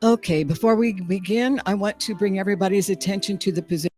Okay, before we begin, I want to bring everybody's attention to the position.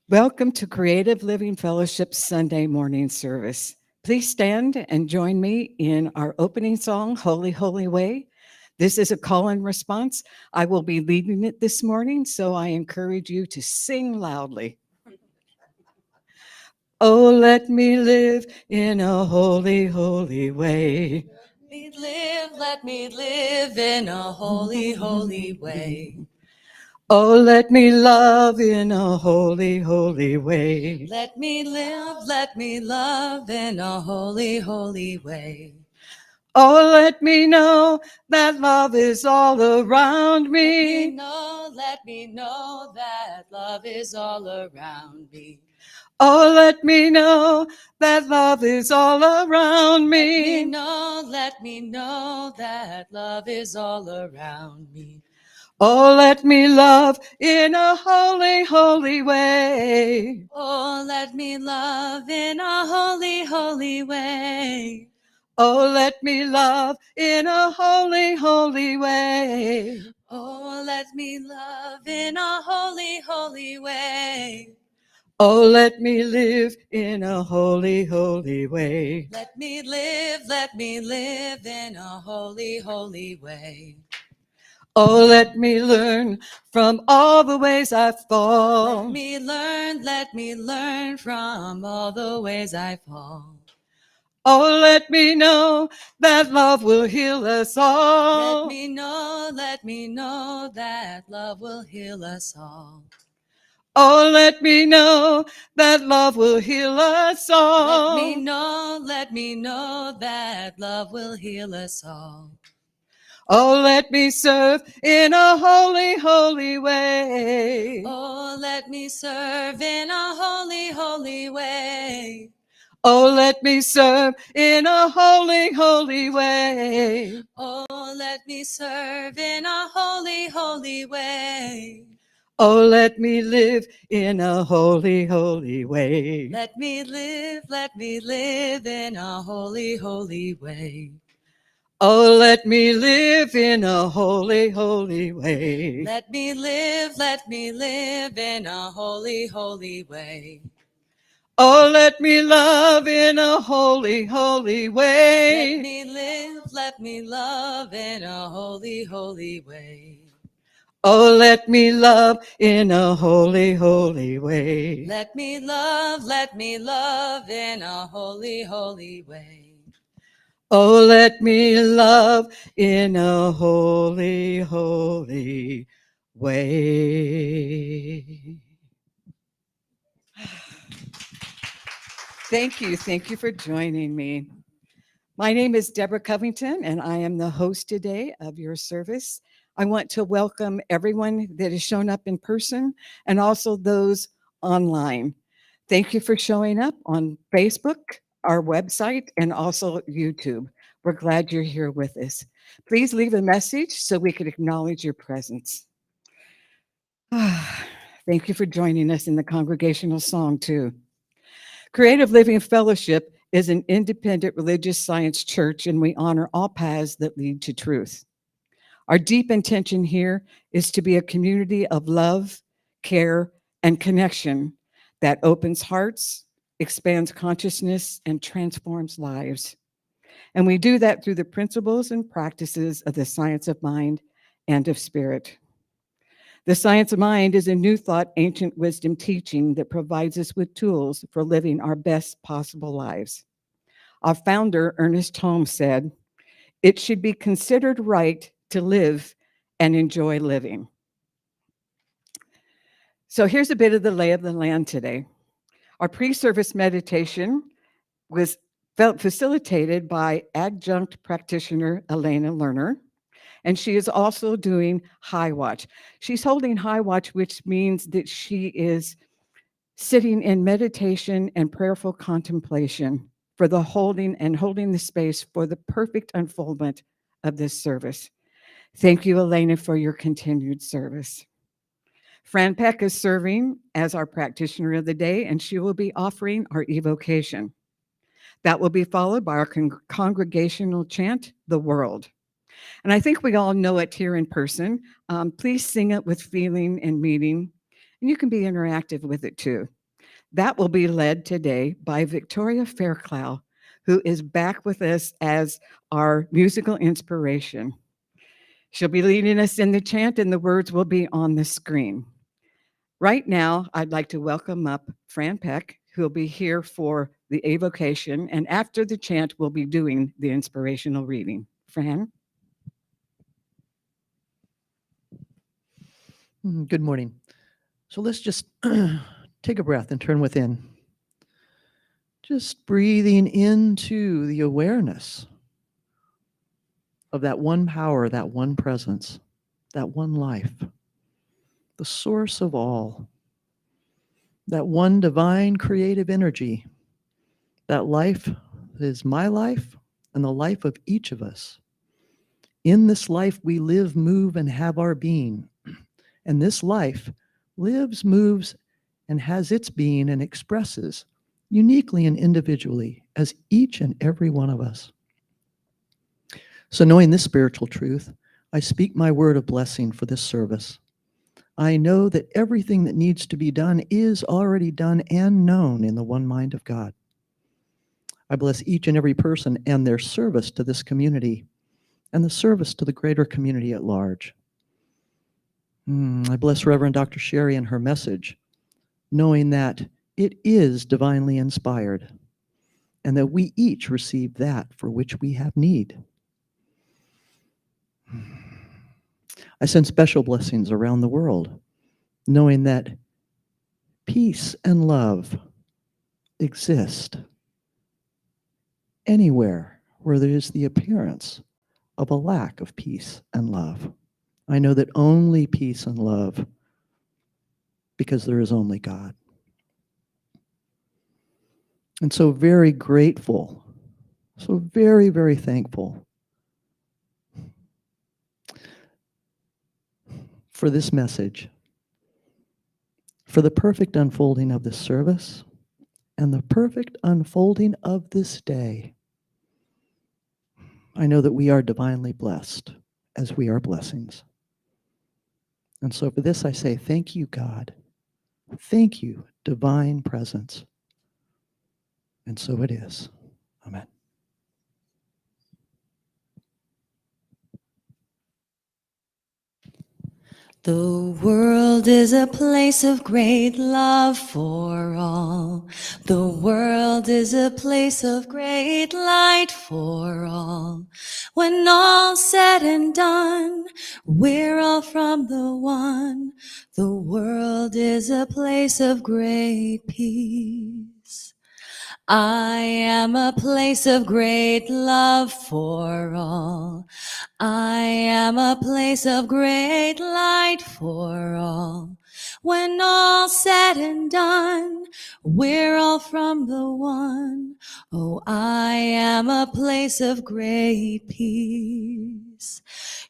Welcome to Creative Living Fellowship's Sunday morning service. Please stand and join me in our opening song, Holy, Holy Way. This is a call and response. I will be leading it this morning, so I encourage you to sing loudly. Oh, let me live in a holy, holy way. Let me live in a holy, holy way. Oh, let me love in a holy, holy way. Let me love in a holy, holy way. Oh, let me know that love is all around me. Let me know that love is all around me. Oh, let me know that love is all around me. Let me know that love is all around me. Oh, let me love in a holy, holy way. Oh, let me love in a holy, holy way. Oh, let me love in a holy, holy way. Oh, let me love in a holy, holy way. Oh, let me live in a holy, holy way. Let me live in a holy, holy way. Oh, let me learn from all the ways I fall. Let me learn from all the ways I fall. Oh, let me know that love will heal us all. Let me know that love will heal us all. Oh, let me know that love will heal us all. Let me know that love will heal us all. Oh, let me serve in a holy, holy way. Oh, let me serve in a holy, holy way. Oh, let me serve in a holy, holy way. Oh, let me serve in a holy, holy way. Oh, let me live in a holy, holy way. Let me live in a holy, holy way. Oh, let me live in a holy, holy way. Let me live in a holy, holy way. Oh, let me love in a holy, holy way. Let me love in a holy, holy way. Oh, let me love in a holy, holy way. Let me love in a holy, holy way. Oh, let me love in a holy, holy way. Thank you. Thank you for joining me. My name is Deborah Covington, and I am the host today of your service. I want to welcome everyone that has shown up in person and also those online. Thank you for showing up on Facebook, our website, and also YouTube. We're glad you're here with us. Please leave a message so we can acknowledge your presence. Thank you for joining us in the congregational song, too. Creative Living Fellowship is an independent religious science church, and we honor all paths that lead to truth. Our deep intention here is to be a community of love, care, and connection that opens hearts, expands consciousness, and transforms lives. And we do that through the principles and practices of the science of mind and of spirit. The Science of Mind is a new thought, ancient wisdom teaching that provides us with tools for living our best possible lives. Our founder, Ernest Holmes, said, "It should be considered right to live and enjoy living." So here's a bit of the lay of the land today. Our pre-service meditation was facilitated by adjunct practitioner Elena Lerner, and she is also doing High Watch. She's holding High Watch, which means that she is sitting in meditation and prayerful contemplation for the holding the space for the perfect unfoldment of this service. Thank you, Elena, for your continued service. Fran Peck is serving as our practitioner of the day, and she will be offering our evocation. That will be followed by our congregational chant, The World. And I think we all know it here in person. Please sing it with feeling and meaning, and you can be interactive with it too. That will be led today by Victoria Fairclough, who is back with us as our musical inspiration. She'll be leading us in the chant, and the words will be on the screen. Right now, I'd like to welcome up Fran Peck, who will be here for the evocation, and after the chant, we'll be doing the inspirational reading. Fran? Good morning. So let's just take a breath and turn within. Just breathing into the awareness of that one power, that one presence, that one life, the source of all, that one divine creative energy, that life that is my life and the life of each of us. In this life, we live, move, and have our being. And this life lives, moves, and has its being and expresses uniquely and individually as each and every one of us. So knowing this spiritual truth, I speak my word of blessing for this service. I know that everything that needs to be done is already done and known in the one mind of God. I bless each and every person and their service to this community and the service to the greater community at large. I bless Reverend Dr. Sherry and her message, knowing that it is divinely inspired and that we each receive that for which we have need. I send special blessings around the world, knowing that peace and love exist anywhere where there is the appearance of a lack of peace and love. I know that only peace and love, because there is only God. And so very grateful, so very, very thankful for this message, for the perfect unfolding of this service, and the perfect unfolding of this day. I know that we are divinely blessed as we are blessings. And so for this I say, thank you, God. Thank you, divine presence. And so it is. Amen. The world is a place of great love for all. The world is a place of great light for all. When all's said and done, we're all from the one. The world is a place of great peace. I am a place of great love for all. I am a place of great light for all. When all's said and done, we're all from the one. Oh, I am a place of great peace.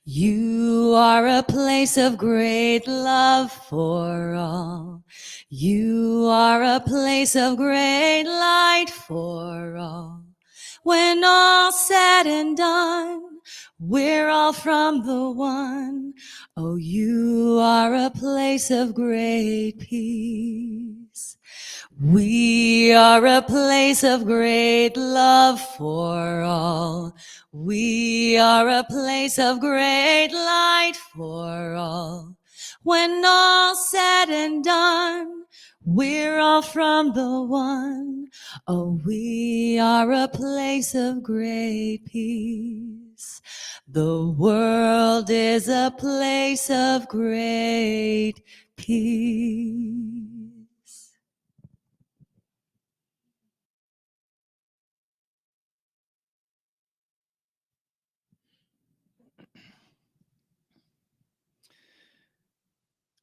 You are a place of great love for all. You are a place of great light for all. When all's said and done, we're all from the one. Oh, you are a place of great peace. We are a place of great love for all. We are a place of great light for all. When all's said and done, we're all from the one. Oh, we are a place of great peace. The world is a place of great peace.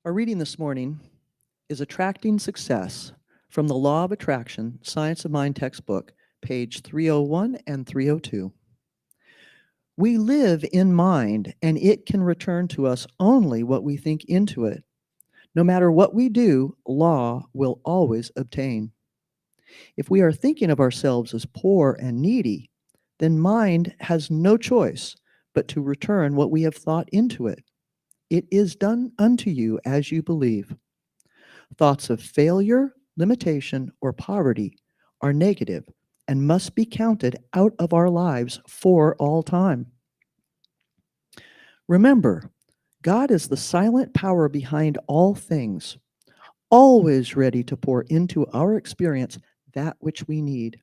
Our reading this morning is Attracting Success from the Law of Attraction, Science of Mind textbook, page 301 and 302. We live in mind, and it can return to us only what we think into it. No matter what we do, law will always obtain. If we are thinking of ourselves as poor and needy, then mind has no choice but to return what we have thought into it. It is done unto you as you believe. Thoughts of failure, limitation, or poverty are negative and must be counted out of our lives for all time. Remember, God is the silent power behind all things, always ready to pour into our experience that which we need.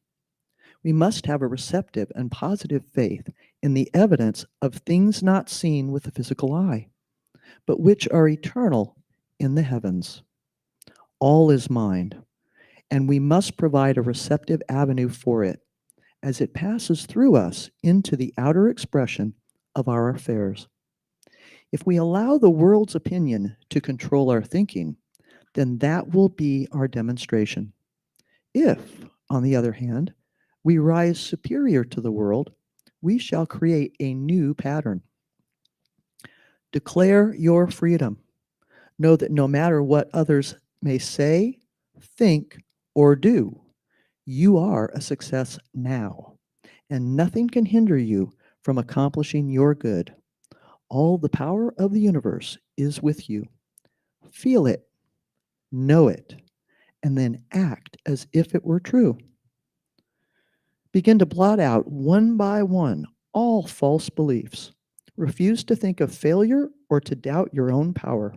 We must have a receptive and positive faith in the evidence of things not seen with the physical eye, but which are eternal in the heavens. All is mind, and we must provide a receptive avenue for it as it passes through us into the outer expression of our affairs. If we allow the world's opinion to control our thinking, then that will be our demonstration. If, on the other hand, we rise superior to the world, we shall create a new pattern. Declare your freedom. Know that no matter what others may say, think, or do, you are a success now, and nothing can hinder you from accomplishing your good. All the power of the universe is with you. Feel it, know it, and then act as if it were true. Begin to blot out one by one all false beliefs. Refuse to think of failure or to doubt your own power.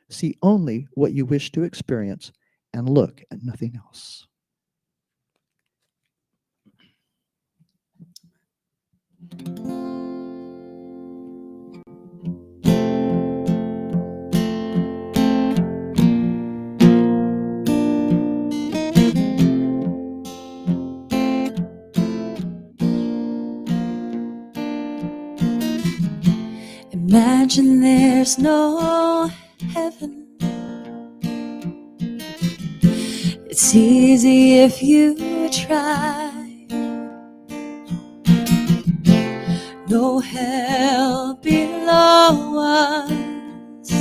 See only what you wish to experience and look at nothing else. Imagine there's no heaven. It's easy if you try. No hell below us,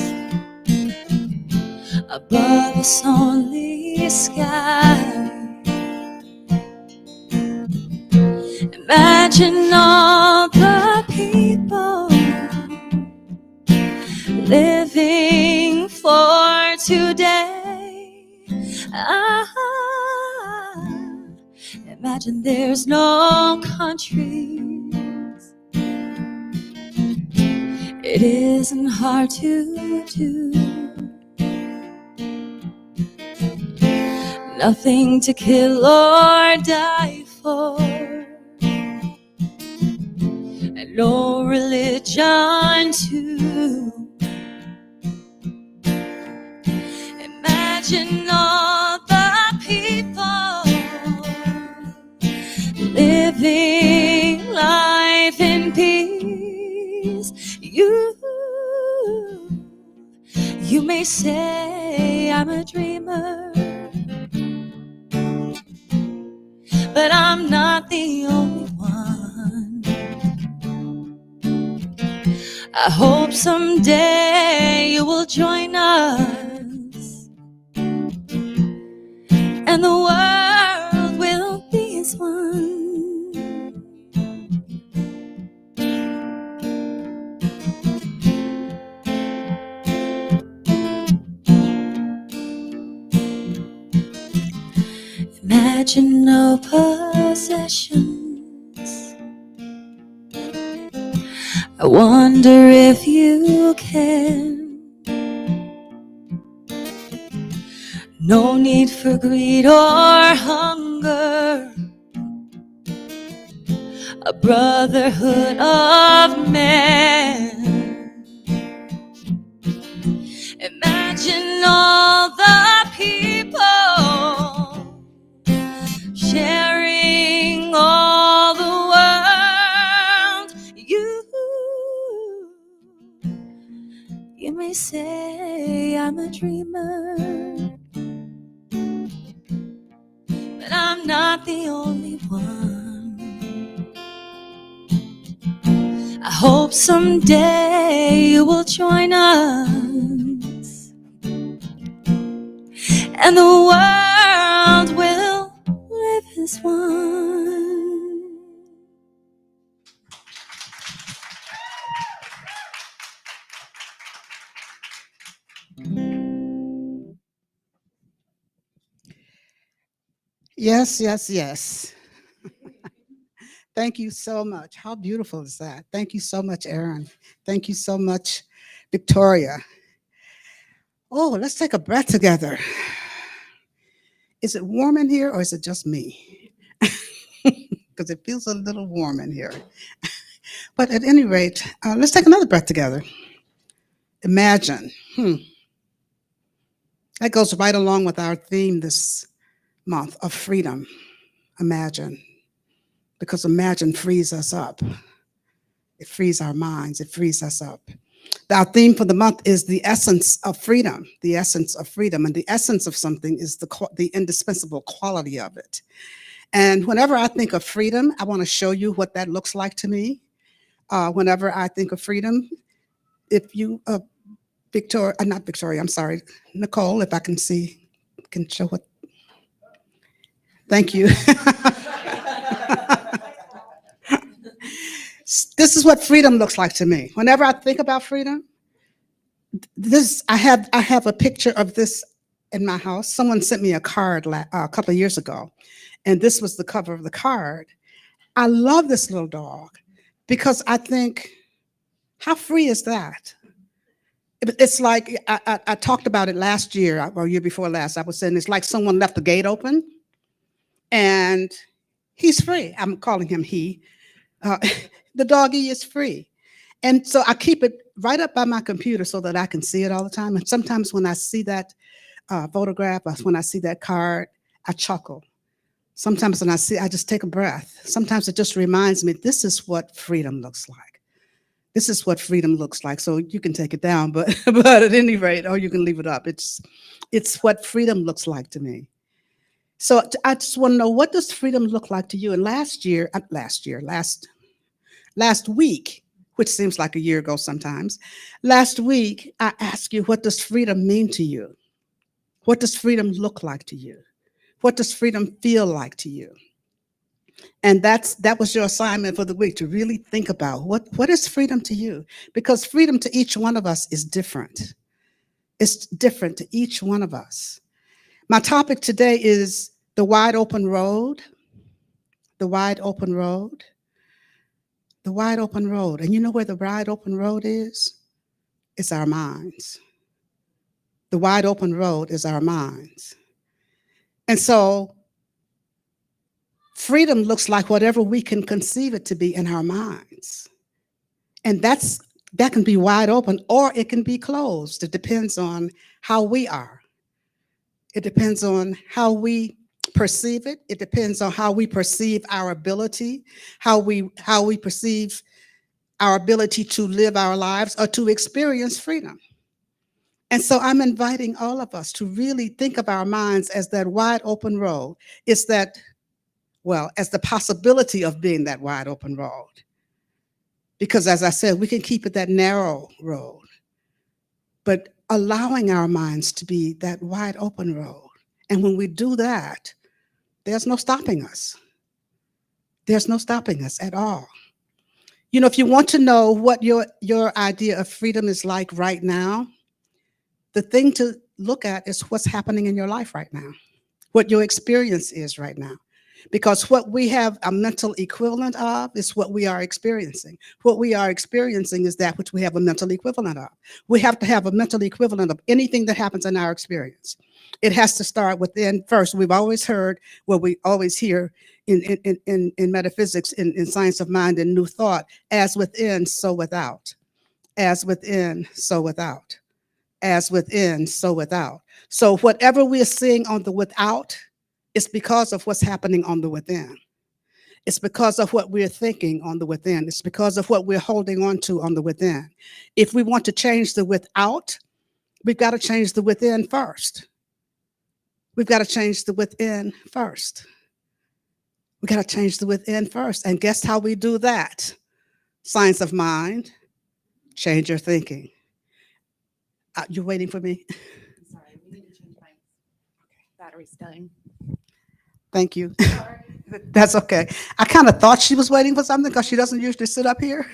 above us only sky. Imagine all the people living for today. Imagine there's no countries. It isn't hard to do. Nothing to kill or die for, and no religion too. Imagine all the people living life in peace. You may say I'm a dreamer, but I'm not the only one. I hope someday you will join us, and the world will be as one. Imagine no possessions. I wonder if you can. No need for greed or hunger, a brotherhood of men. Imagine all the people sharing all the world. You may say I'm a dreamer, but I'm not the only one. I hope someday you will join us, and the world will live as one. Yes, yes, yes. Thank you so much. How beautiful is that? Thank you so much, Aaron. Thank you so much, Victoria. Oh, let's take a breath together. Is it warm in here or is it just me? Because it feels a little warm in here. But at any rate, let's take another breath together. Imagine. That goes right along with our theme this month of freedom. Imagine. Because imagine frees us up. It frees our minds. It frees us up. Our theme for the month is the essence of freedom, the essence of freedom. And the essence of something is the indispensable quality of it. And whenever I think of freedom, I want to show you what that looks like to me. Whenever I think of freedom, if you, not Victoria, I'm sorry, Nicole, if I can show what. Thank you. This is what freedom looks like to me. Whenever I think about freedom, I have a picture of this in my house. Someone sent me a card a couple of years ago, and this was the cover of the card. I love this little dog because I think, how free is that? It's like, I talked about it last year or year before last. I was saying it's like someone left the gate open and he's free. I'm calling him he. The doggy is free. And so I keep it right up by my computer so that I can see it all the time. And sometimes when I see that photograph, when I see that card, I chuckle. Sometimes when I just take a breath. Sometimes it just reminds me, this is what freedom looks like. This is what freedom looks like. So you can take it down, but at any rate, or you can leave it up. It's what freedom looks like to me. So I just want to know, what does freedom look like to you? And last week, which seems like a year ago sometimes, last week, I asked you, what does freedom mean to you? What does freedom look like to you? What does freedom feel like to you? And that was your assignment for the week, to really think about what is freedom to you? Because freedom to each one of us is different. It's different to each one of us. My topic today is the wide open road. The wide open road. The wide open road. And you know where the wide open road is? It's our minds. The wide open road is our minds. And so freedom looks like whatever we can conceive it to be in our minds. And that can be wide open or it can be closed. It depends on how we are. It depends on how we perceive it. It depends on how we perceive our ability, how we perceive our ability to live our lives or to experience freedom. And so I'm inviting all of us to really think of our minds as that wide open road. It's that, well, as the possibility of being that wide open road. Because as I said, we can keep it that narrow road, but allowing our minds to be that wide open road. And when we do that, there's no stopping us. There's no stopping us at all. You know, if you want to know what your idea of freedom is like right now, the thing to look at is what's happening in your life right now, what your experience is right now. because what we have a mental equivalent of is what we are experiencing. What we are experiencing is that which we have a mental equivalent of. We have to have a mental equivalent of anything that happens in our experience. It has to start within first. We've always heard, well, we always hear in metaphysics, in science of mind and new thought, as within, so without. As within, so without. As within, so without. So whatever we are seeing on the without, it's because of what's happening on the within. It's because of what we're thinking on the within. It's because of what we're holding on to on the within. If we want to change the without, we've got to change the within first. We've got to change the within first. We've got to change the within first. And guess how we do that? Science of mind, change your thinking. You're waiting for me? Sorry, we need to change my battery's dying. Thank you. That's okay. I kind of thought she was waiting for something because she doesn't usually sit up here.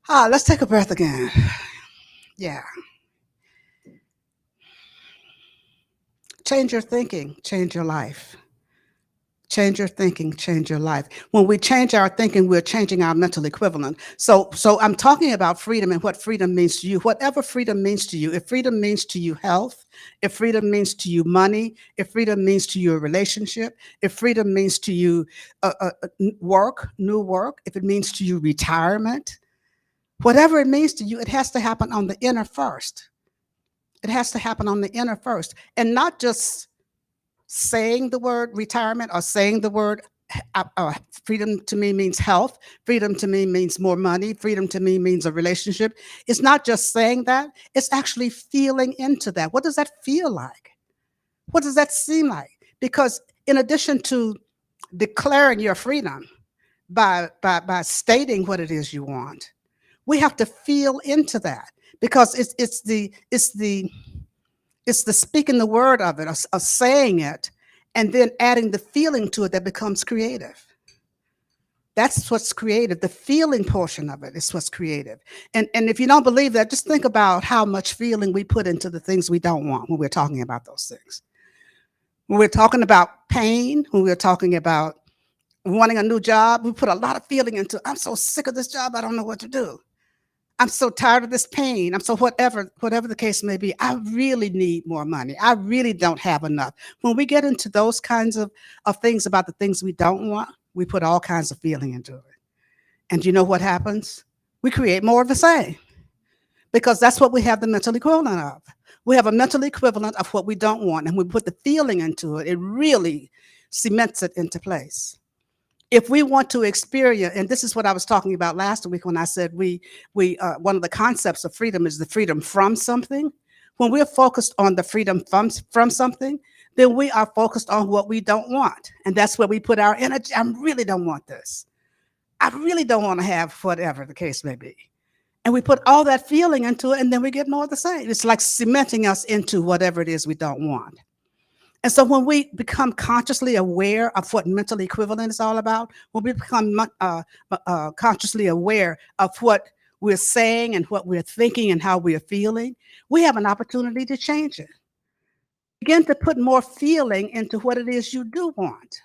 Let's take a breath again. Yeah. Change your thinking, change your life. Change your thinking, change your life. When we change our thinking, we're changing our mental equivalent. So I'm talking about freedom and what freedom means to you. Whatever freedom means to you, if freedom means to you health, if freedom means to you money, if freedom means to you a relationship, if freedom means to you work, new work, if it means to you retirement, whatever it means to you, it has to happen on the inner first. It has to happen on the inner first, and not just saying the word retirement or saying the word freedom to me means health. Freedom to me means more money. Freedom to me means a relationship. It's not just saying that. It's actually feeling into that. What does that feel like? What does that seem like? Because in addition to declaring your freedom by stating what it is you want, we have to feel into that, because it's the speaking the word of it, of saying it, and then adding the feeling to it that becomes creative. That's what's creative. The feeling portion of it is what's creative. And if you don't believe that, just think about how much feeling we put into the things we don't want when we're talking about those things. When we're talking about pain, when we're talking about wanting a new job, we put a lot of feeling into, I'm so sick of this job, I don't know what to do. I'm so tired of this pain. I'm so whatever the case may be, I really need more money. I really don't have enough. When we get into those kinds of things about the things we don't want, we put all kinds of feeling into it. And you know what happens? We create more of the same, because that's what we have the mental equivalent of. We have a mental equivalent of what we don't want, and we put the feeling into it. It really cements it into place. If we want to experience, and this is what I was talking about last week when I said we one of the concepts of freedom is the freedom from something. When we're focused on the freedom from something, then we are focused on what we don't want. And that's where we put our energy. I really don't want this. I really don't want to have whatever the case may be. And we put all that feeling into it, and then we get more of the same. It's like cementing us into whatever it is we don't want. And so when we become consciously aware of what mental equivalent is all about, when we become consciously aware of what we're saying and what we're thinking and how we're feeling, we have an opportunity to change it. Begin to put more feeling into what it is you do want.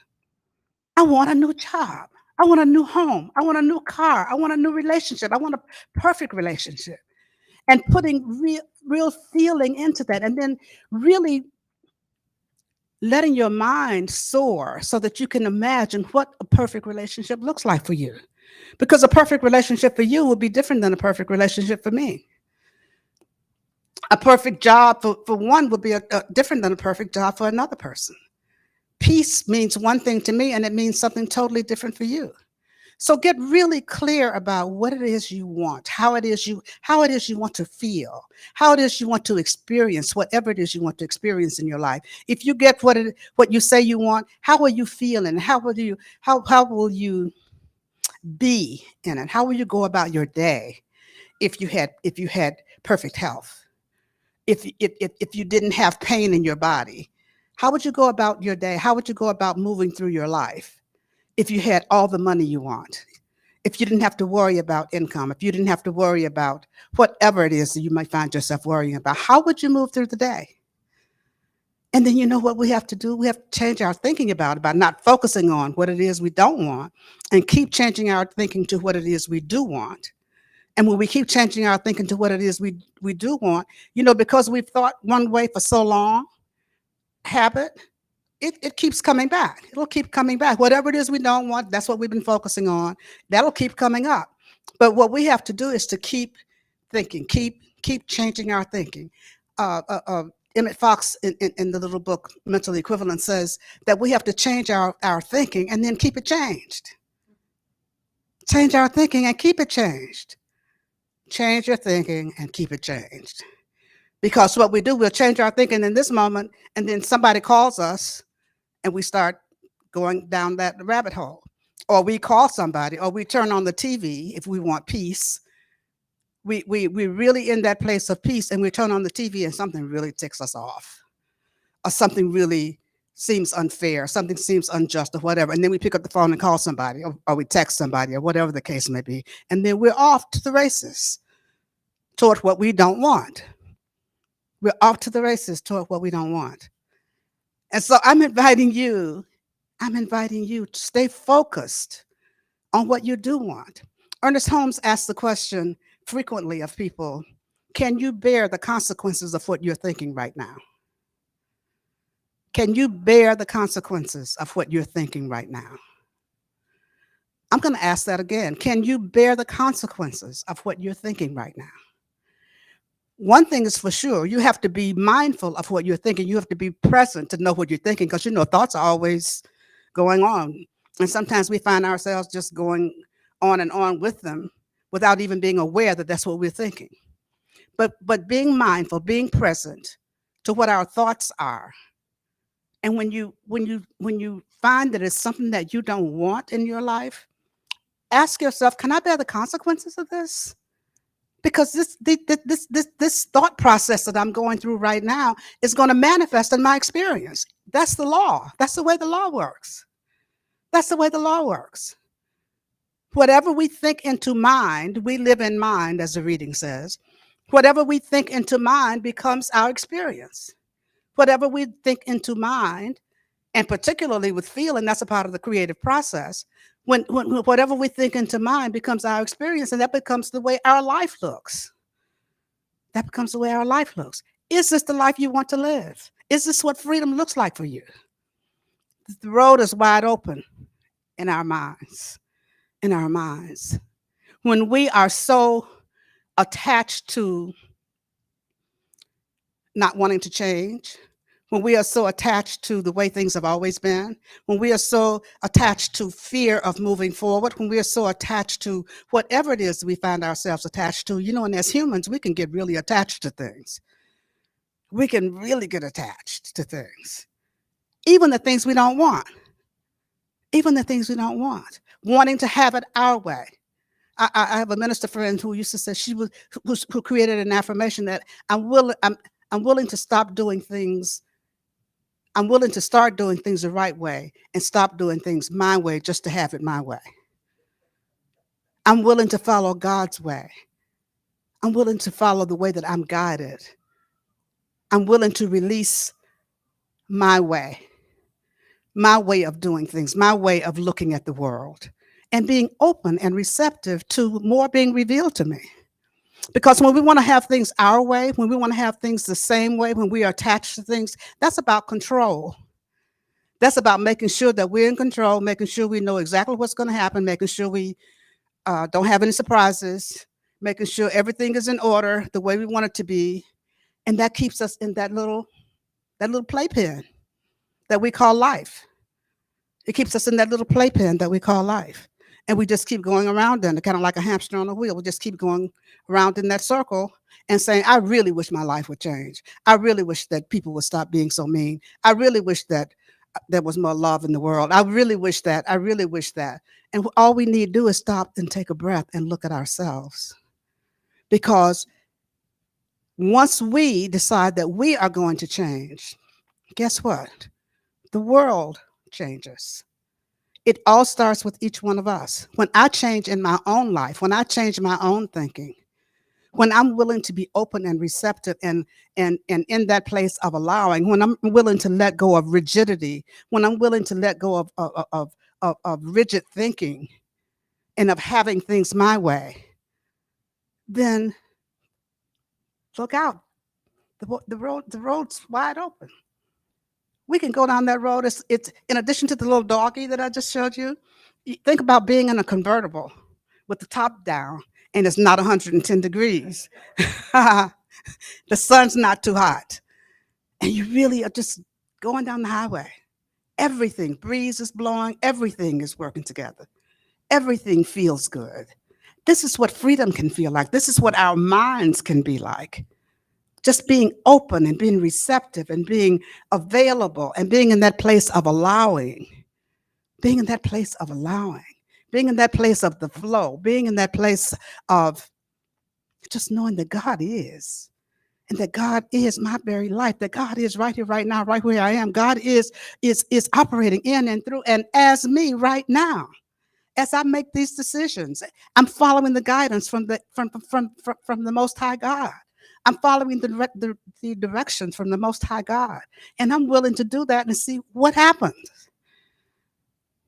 I want a new job. I want a new home. I want a new car. I want a new relationship. I want a perfect relationship. And putting real feeling into that, and then really letting your mind soar so that you can imagine what a perfect relationship looks like for you. Because a perfect relationship for you will be different than a perfect relationship for me. A perfect job for one would be different than a perfect job for another person. Peace means one thing to me, and it means something totally different for you. So get really clear about what it is you want, how it is you want to feel, how it is you want to experience, whatever it is you want to experience in your life. If you get what you say you want, how will you feel, and how will you be in it? How will you go about your day if you had perfect health? If you didn't have pain in your body, how would you go about your day? How would you go about moving through your life? If you had all the money you want, if you didn't have to worry about income, if you didn't have to worry about whatever it is that you might find yourself worrying about, how would you move through the day? And then you know what we have to do? We have to change our thinking about it by not focusing on what it is we don't want and keep changing our thinking to what it is we do want. And when we keep changing our thinking to what it is we do want, because we've thought one way for so long, habit, it keeps coming back. It'll keep coming back. Whatever it is we don't want, that's what we've been focusing on. That'll keep coming up. But what we have to do is to keep thinking, keep changing our thinking. Emmett Fox in the little book Mental Equivalent says that we have to change our thinking and then keep it changed. Change our thinking and keep it changed. Change your thinking and keep it changed. Because what we do, we'll change our thinking in this moment, and then somebody calls us and we start going down that rabbit hole. Or we call somebody, or we turn on the TV if we want peace. We're really in that place of peace, and we turn on the TV and something really ticks us off. Or something really seems unfair, something seems unjust or whatever. And then we pick up the phone and call somebody, or we text somebody, or whatever the case may be. And then we're off to the races toward what we don't want. We're off to the races toward what we don't want. And so I'm inviting you to stay focused on what you do want. Ernest Holmes asks the question frequently of people, can you bear the consequences of what you're thinking right now? Can you bear the consequences of what you're thinking right now? I'm going to ask that again. Can you bear the consequences of what you're thinking right now? One thing is for sure, you have to be mindful of what you're thinking. You have to be present to know what you're thinking, because thoughts are always going on. And sometimes we find ourselves just going on and on with them without even being aware that that's what we're thinking. But being mindful, being present to what our thoughts are. And when you find that it's something that you don't want in your life, ask yourself, can I bear the consequences of this? Because this thought process that I'm going through right now is going to manifest in my experience. That's the law. That's the way the law works. That's the way the law works. Whatever we think into mind, we live in mind, as the reading says. Whatever we think into mind becomes our experience. Whatever we think into mind, and particularly with feeling, that's a part of the creative process. When whatever we think into mind becomes our experience, and that becomes the way our life looks. That becomes the way our life looks. Is this the life you want to live? Is this what freedom looks like for you? The road is wide open in our minds. In our minds. When we are so attached to not wanting to change, when we are so attached to the way things have always been, when we are so attached to fear of moving forward, when we are so attached to whatever it is we find ourselves attached to, and as humans, we can get really attached to things. We can really get attached to things. Even the things we don't want. Even the things we don't want. Wanting to have it our way. I have a minister friend who used to say who created an affirmation that I'm willing to stop doing things. I'm willing to start doing things the right way and stop doing things my way just to have it my way. I'm willing to follow God's way. I'm willing to follow the way that I'm guided. I'm willing to release my way of doing things, my way of looking at the world, and being open and receptive to more being revealed to me. Because when we want to have things our way, when we want to have things the same way, when we are attached to things, that's about control. That's about making sure that we're in control, making sure we know exactly what's going to happen, making sure we don't have any surprises, making sure everything is in order the way we want it to be. And that keeps us in that little playpen that we call life. It keeps us in that little playpen that we call life. And we just keep going around in it, kind of like a hamster on a wheel. We just keep going around in that circle and saying, I really wish my life would change. I really wish that people would stop being so mean. I really wish that there was more love in the world. I really wish that. I really wish that. And all we need to do is stop and take a breath and look at ourselves. Because once we decide that we are going to change, guess what? The world changes. It all starts with each one of us. When I change in my own life, when I change my own thinking, when I'm willing to be open and receptive and in that place of allowing, when I'm willing to let go of rigidity, when I'm willing to let go of rigid thinking and of having things my way, then look out. The road's wide open. We can go down that road. It's in addition to the little doggy that I just showed you. Think about being in a convertible with the top down and it's not 110 degrees. The sun's not too hot. And you really are just going down the highway. Everything, breeze is blowing, everything is working together. Everything feels good. This is what freedom can feel like. This is what our minds can be like. Just being open and being receptive and being available and being in that place of allowing, being in that place of allowing, being in that place of the flow, being in that place of just knowing that God is, and that God is my very life, that God is right here, right now, right where I am. God is operating in and through and as me right now. As I make these decisions, I'm following the guidance from the Most High God. I'm following the directions from the Most High God, and I'm willing to do that and see what happens.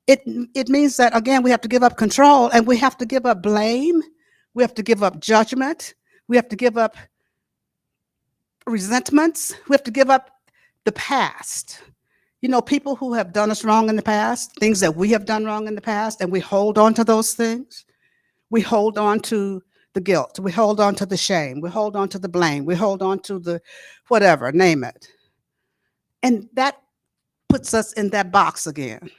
It means that again we have to give up control, and we have to give up blame. We have to give up judgment. We have to give up resentments. We have to give up the past. You know, people who have done us wrong in the past, things that we have done wrong in the past, and we hold on to those things. We hold on to the guilt. We hold on to the shame. We hold on to the blame. We hold on to the whatever, name it. And that puts us in that box again.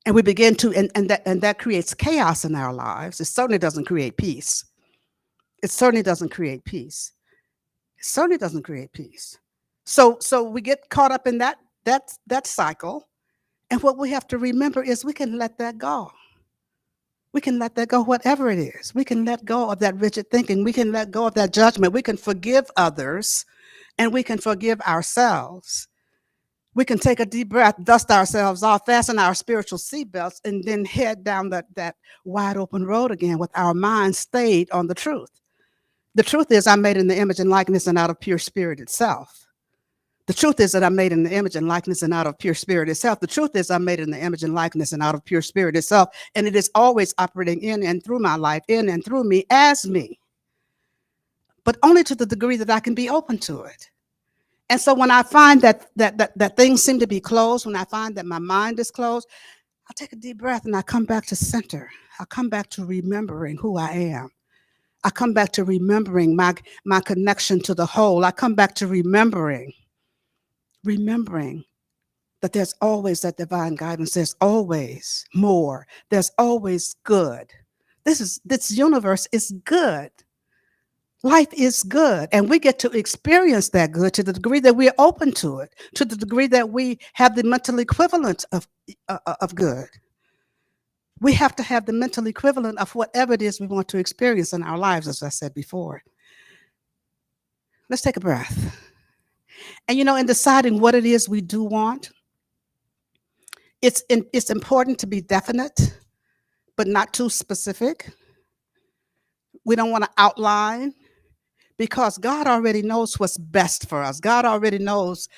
And we begin to, and that creates chaos in our lives. It certainly doesn't create peace. It certainly doesn't create peace. It certainly doesn't create peace. So we get caught up in that cycle. And what we have to remember is we can let that go. We can let that go, whatever it is. We can let go of that rigid thinking. We can let go of that judgment. We can forgive others and we can forgive ourselves. We can take a deep breath, dust ourselves off, fasten our spiritual seatbelts, and then head down that wide open road again with our minds stayed on the truth. The truth is I'm made in the image and likeness and out of pure spirit itself. The truth is that I'm made in the image and likeness and out of pure spirit itself. The truth is I'm made in the image and likeness and out of pure spirit itself. And it is always operating in and through my life, in and through me, as me. But only to the degree that I can be open to it. And so when I find that things seem to be closed, when I find that my mind is closed, I'll take a deep breath and I come back to center. I'll come back to remembering who I am. I come back to remembering my connection to the whole. I come back to remembering that there's always that divine guidance. There's always more. There's always good. This universe is good. Life is good, and we get to experience that good to the degree that we're open to it, to the degree that we have the mental equivalent of good. We have to have the mental equivalent of whatever it is we want to experience in our lives, as I said before. Let's take a breath. And in deciding what it is we do want, it's important to be definite, but not too specific. We don't want to outline, because God already knows what's best for us. God already knows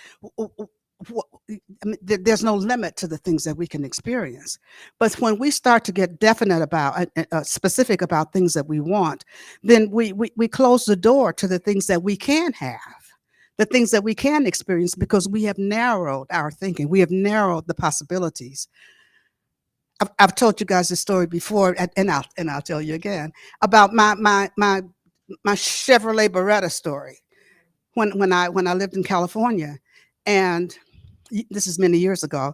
there's no limit to the things that we can experience. But when we start to get definite about, specific about things that we want, then we close the door to the things that we can have, the things that we can experience, because we have narrowed our thinking. We have narrowed the possibilities. I've told you guys this story before, and I'll tell you again about my Chevrolet Beretta story when I lived in California, and this is many years ago.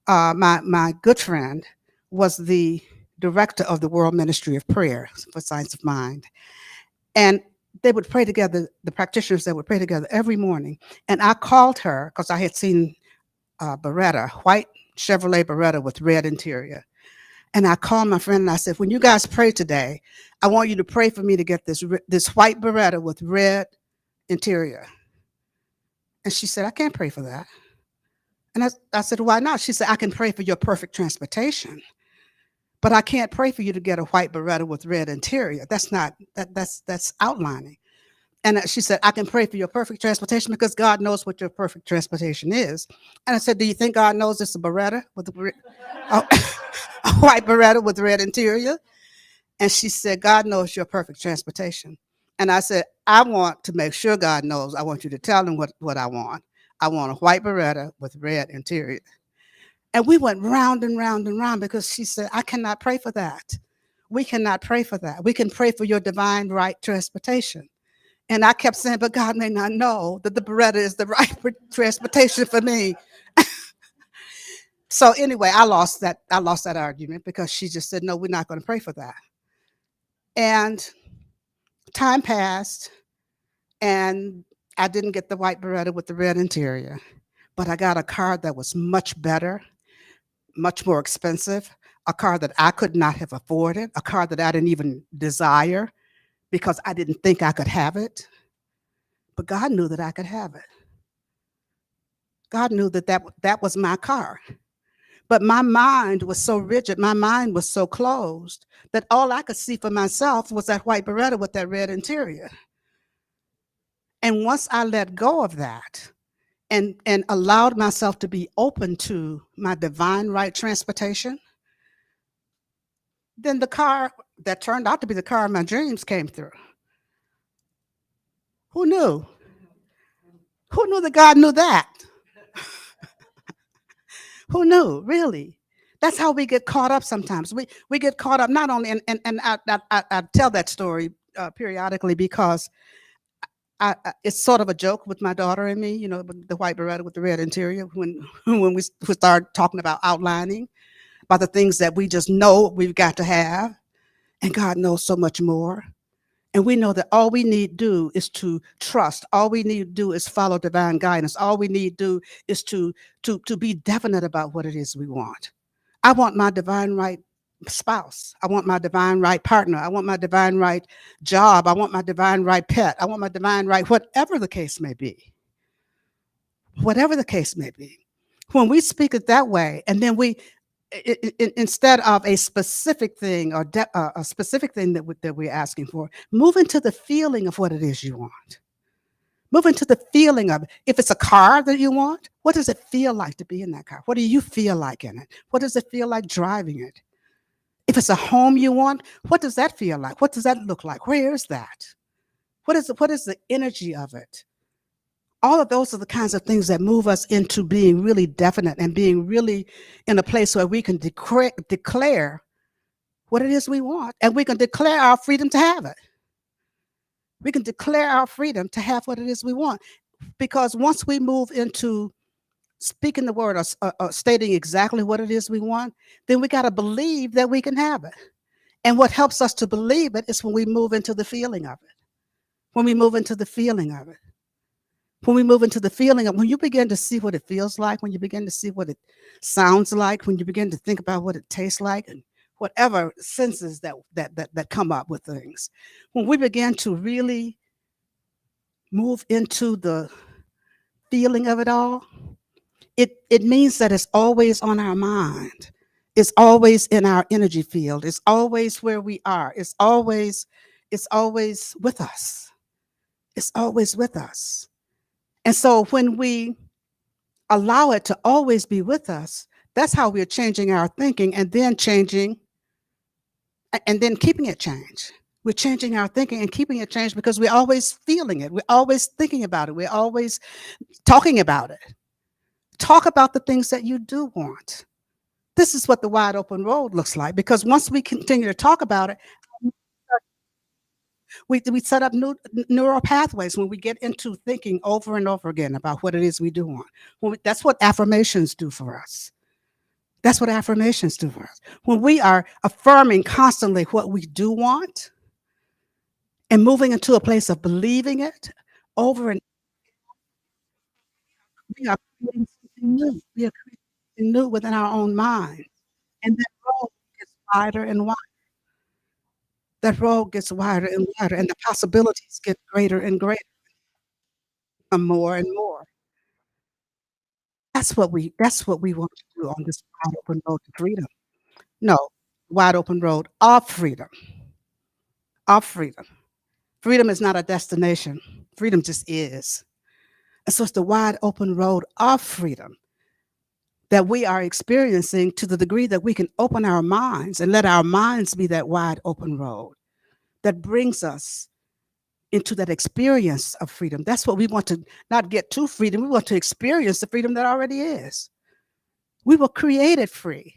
My good friend was the director of the World Ministry of Prayer for Science of Mind, and they would pray together. The practitioners, they would pray together every morning, and I called her because I had seen Beretta, white Chevrolet Beretta with red interior. And I called my friend and I said, when you guys pray today, I want you to pray for me to get this white Beretta with red interior. And she said, I can't pray for that. And I said, why not? She said, I can pray for your perfect transportation, but I can't pray for you to get a white Beretta with red interior. That's not that's outlining. And she said, I can pray for your perfect transportation because God knows what your perfect transportation is. And I said, do you think God knows it's a Beretta with a, a white Beretta with red interior? And she said, God knows your perfect transportation. And I said, I want to make sure God knows. I want you to tell him what I want. I want a white Beretta with red interior. And we went round and round and round because she said, I cannot pray for that. We cannot pray for that. We can pray for your divine right transportation. And I kept saying, but God may not know that the Beretta is the right transportation for me. So anyway, I lost that argument because she just said, no, we're not going to pray for that. And time passed, and I didn't get the white Beretta with the red interior, but I got a car that was much better, much more expensive, a car that I could not have afforded, a car that I didn't even desire because I didn't think I could have it. But God knew that I could have it. God knew that was my car. But my mind was so rigid, my mind was so closed that all I could see for myself was that white Beretta with that red interior. And once I let go of that and allowed myself to be open to my divine right transportation, then the car that turned out to be the car of my dreams came through. Who knew? Who knew that God knew that? Who knew, really? That's how we get caught up sometimes. We get caught up not only, and I tell that story periodically because it's sort of a joke with my daughter and me, the white Beretta with the red interior, when we start talking about outlining, about the things that we just know we've got to have, and God knows so much more. And we know that all we need do is to trust. All we need to do is follow divine guidance. All we need do is to be definite about what it is we want. I want my divine right spouse. I want my divine right partner. I want my divine right job. I want my divine right pet. I want my divine right, whatever the case may be. Whatever the case may be. When we speak it that way, and then instead of a specific thing or a specific thing that we're asking for, move into the feeling of what it is you want. Move into the feeling of it. If it's a car that you want, what does it feel like to be in that car? What do you feel like in it? What does it feel like driving it? If it's a home you want, what does that feel like? What does that look like? Where is that? What is the energy of it? All of those are the kinds of things that move us into being really definite and being really in a place where we can declare what it is we want, and we can declare our freedom to have it. We can declare our freedom to have what it is we want. Because once we move into speaking the word or stating exactly what it is we want, then we got to believe that we can have it. And what helps us to believe it is when we move into the feeling of it. When we move into the feeling of it. When we move into the feeling of, when you begin to see what it feels like, when you begin to see what it sounds like, when you begin to think about what it tastes like, and whatever senses that come up with things, when we begin to really move into the feeling of it all, it means that it's always on our mind. It's always in our energy field. It's always where we are. It's always with us. It's always with us. And so when we allow it to always be with us, that's how we're changing our thinking and then keeping it change. We're changing our thinking and keeping it change because we're always feeling it. We're always thinking about it. We're always talking about it. Talk about the things that you do want. This is what the wide open road looks like, because once we continue to talk about it, we set up new neural pathways when we get into thinking over and over again about what it is we do want. That's what affirmations do for us. That's what affirmations do for us. When we are affirming constantly what we do want and moving into a place of believing it over and we are creating something new. We are creating something new within our own mind. And that road gets wider and wider. That road gets wider and wider, and the possibilities get greater and greater, and more and more. That's what we want to do on this wide open road to freedom. No, wide open road of freedom. Of freedom. Freedom is not a destination. Freedom just is. And so it's the wide open road of freedom that we are experiencing to the degree that we can open our minds and let our minds be that wide open road that brings us into that experience of freedom. That's what we want to not get to freedom. We want to experience the freedom that already is. We were created free.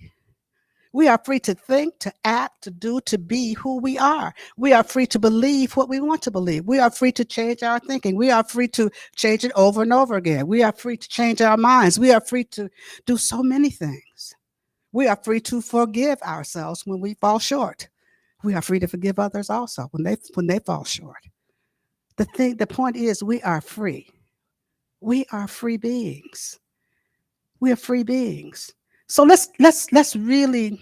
We are free to think, to act, to do, to be who we are. We are free to believe what we want to believe. We are free to change our thinking. We are free to change it over and over again. We are free to change our minds. We are free to do so many things. We are free to forgive ourselves when we fall short. We are free to forgive others also when they fall short. The point is we are free. We are free beings. We are free beings. So let's really